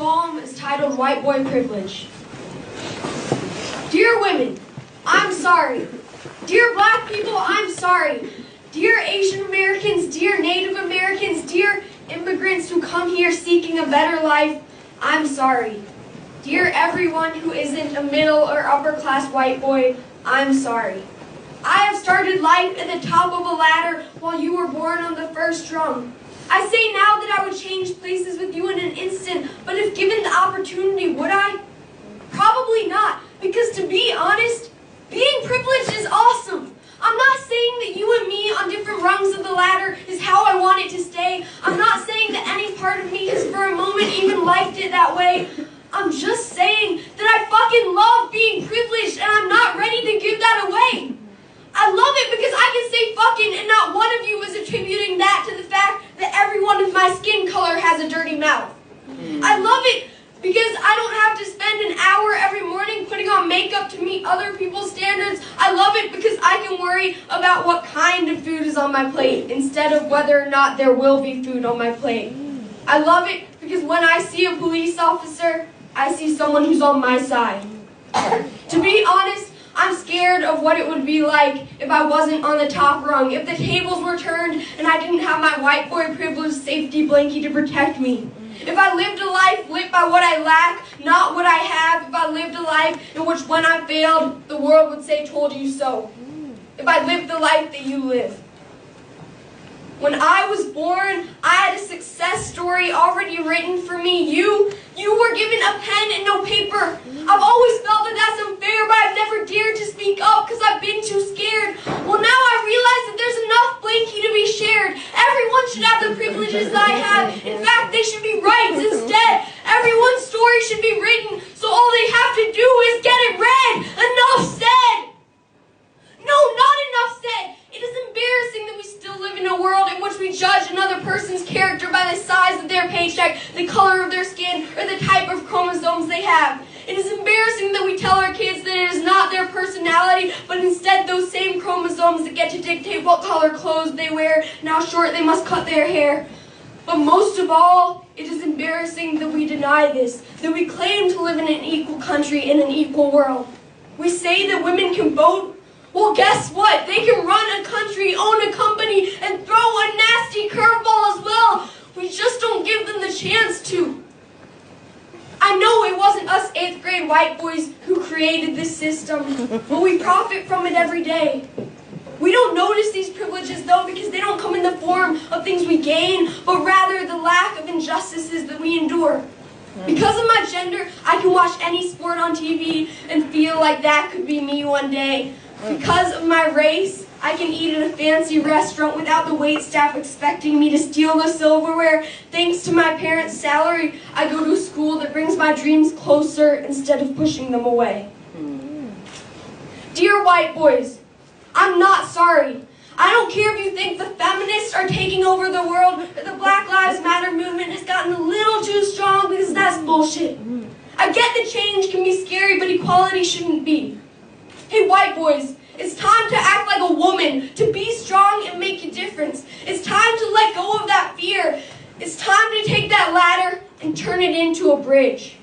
poem is titled White Boy Privilege. Dear women, I'm sorry. Dear black people, I'm sorry. Dear Asian Americans, dear Native Americans, dear immigrants who come here seeking a better life, I'm sorry. Dear everyone who isn't a middle or upper class white boy, I'm sorry. I have started life at the top of a ladder while you were born on the first rung. I say now that I would change places with you in an instant, but if given the opportunity, would I? Probably not, because to be honest, being privileged is awesome. I'm not saying that you and me on different rungs of the ladder is how I want it to stay. I'm not saying that any part of me has for a moment even liked it that way. I'm just saying that I fucking love being privileged and I'm not ready to give that away. I love it because I can say fucking and not one of you is attributing that to the fact that everyone with my skin color has a dirty mouth. I love it because I don't have to spend an hour every morning putting on makeup to meet other people's standards. I love it because I can worry about what kind of food is on my plate instead of whether or not there will be food on my plate. I love it because when I see a police officer, I see someone who's on my side. To be honest, I'm scared of what it would be like if I wasn't on the top rung, if the tables were turned and I didn't have my white boy privilege safety blanket to protect me. If I lived a life lit by what I lack, not what I have. If I lived a life in which when I failed, the world would say, told you so. If I lived the life that you live. When I was born, I had a success story already written for me. You were given a pen and no paper. I've always felt that that's unfair, but I've never dared to speak up because I've been too scared. Well, now I realize that there's enough blankie to be shared. Everyone should have the privileges that I have. In fact, they should be rights instead. Everyone's story should be written, so all they have to do is get it read. Enough said. No, not enough said. It is embarrassing that we still live in a world in which we judge another person's character by the size of their paycheck, the color of their skin, or the type of chromosomes they have. It is embarrassing that we tell our kids that it is not their personality, but instead those same chromosomes that get to dictate what color clothes they wear and how short they must cut their hair. But most of all, it is embarrassing that we deny this, that we claim to live in an equal country in an equal world. We say that women can vote. Well, guess what? They can run a country, own a company, and throw a nasty curveball as well. We just don't give them the chance to. I know it wasn't us 8th grade white boys who created this system, but we profit from it every day. We don't notice these privileges, though, because they don't come in the form of things we gain, but rather the lack of injustices that we endure. Because of my gender, I can watch any sport on TV and feel like that could be me one day. Because of my race, I can eat at a fancy restaurant without the waitstaff expecting me to steal the silverware. Thanks to my parents' salary, I go to a school that brings my dreams closer instead of pushing them away. Dear white boys, I'm not sorry. I don't care if you think the feminists are taking over the world or the Black Lives Matter movement has gotten a little too strong, because that's bullshit. I get that change can be scary, but equality shouldn't be. Hey, white boys, it's time to act like a woman, to be strong and make a difference. It's time to let go of that fear. It's time to take that ladder and turn it into a bridge.